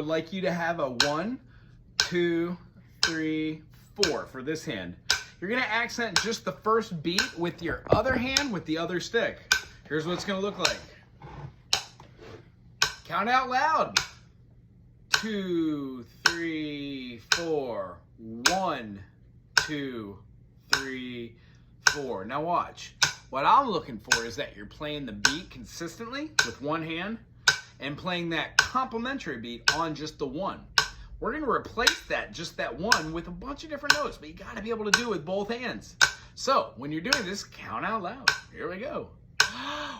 I'd like you to have a 1, 2, 3, 4 for this hand. You're gonna accent just the first beat with your other hand with the other stick. Here's what it's gonna look like. Count out loud. 2, 3, 4. 1, 2, 3, 4. Now watch. What I'm looking for is that you're playing the beat consistently with one hand and playing that complementary beat on just the one. We're going to replace that, just that one, with a bunch of different notes, but you got to be able to do it with both hands. So when you're doing this, count out loud. Here we go.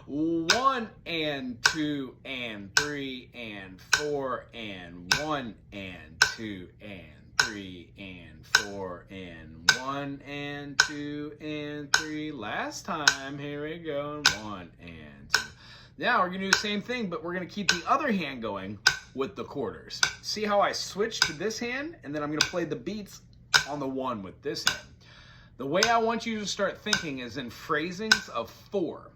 1 and 2 and 3 and 4 and 1 and 2 and 3 and 4 and 1 and 2 and 3. Last time, here we go. 1 and 2. Now we're going to do the same thing, but we're going to keep the other hand going with the quarters. See how I switch to this hand, and then I'm going to play the beats on the one with this hand. The way I want you to start thinking is in phrasings of 4.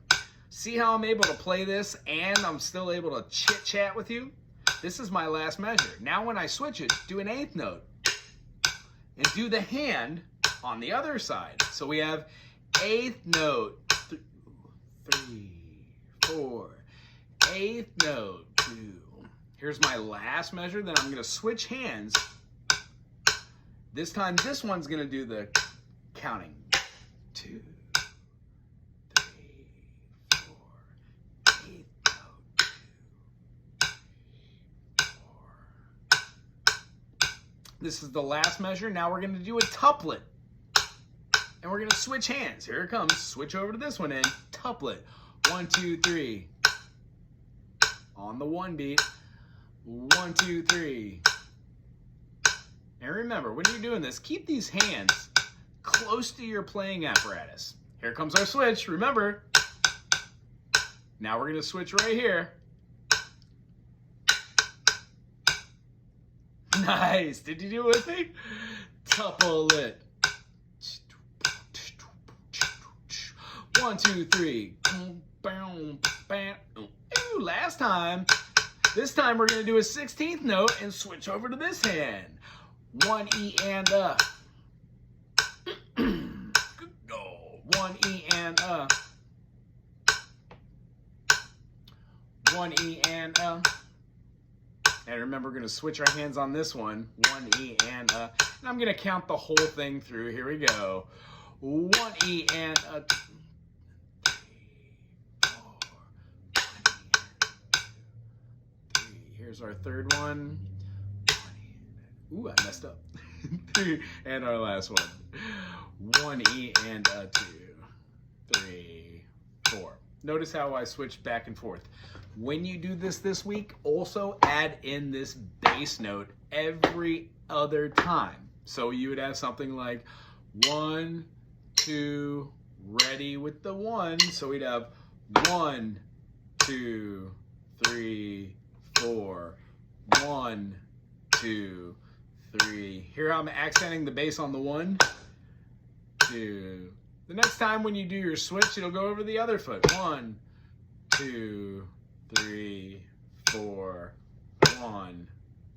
See how I'm able to play this and I'm still able to chit-chat with you? This is my last measure. Now when I switch it, do an 8th note and do the hand on the other side. So we have 8th note, 2, 3, 4, 8th note, 2. Here's my last measure, then I'm gonna switch hands. This time, this one's gonna do the counting. 2, 3, 4, 8th note, 2, 4. This is the last measure. Now we're gonna do a tuplet. And we're gonna switch hands. Here it comes. Switch over to this one and tuplet. 1, 2, 3. On the one beat. 1, 2, 3. And remember, when you're doing this, keep these hands close to your playing apparatus. Here comes our switch. Remember. Now we're gonna switch right here. Nice. Did you do it with me? Tuplet. 1, 2, 3. Ooh, last time. This time we're going to do a 16th note and switch over to this hand. 1 E and a. Go. 1 E and a. 1 E and a. And remember, we're going to switch our hands on this one. 1 E and a. And I'm going to count the whole thing through. Here we go. 1 E and a. Here's our third one. Ooh, I messed up. And our last one. 1 E and a 2, 3, 4. Notice how I switch back and forth. When you do this week, also add in this bass note every other time. So you would have something like 1, 2, ready with the 1. So we'd have 1, 2, 3, 4. 1, 2, 3. Here I'm accenting the bass on the 1, 2. The next time when you do your switch, it'll go over the other foot. 1, 2, 3, 4. 1,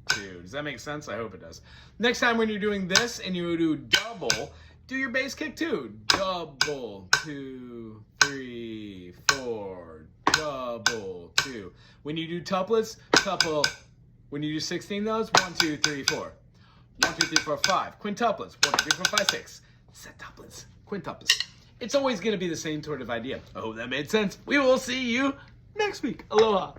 2. Does that make sense? I hope it does. Next time when you're doing this and you do double, do your bass kick too. Double, 2, 3, 4. Double, 2. When you do tuplets, tuple. When you do 16 notes, 1, 2, 3, 4. 1, 2, 3, 4, 5. Quintuplets. 1, 2, 3, 4, 5, 6. Septuplets. Quintuplets. It's always going to be the same sort of idea. I hope that made sense. We will see you next week. Aloha.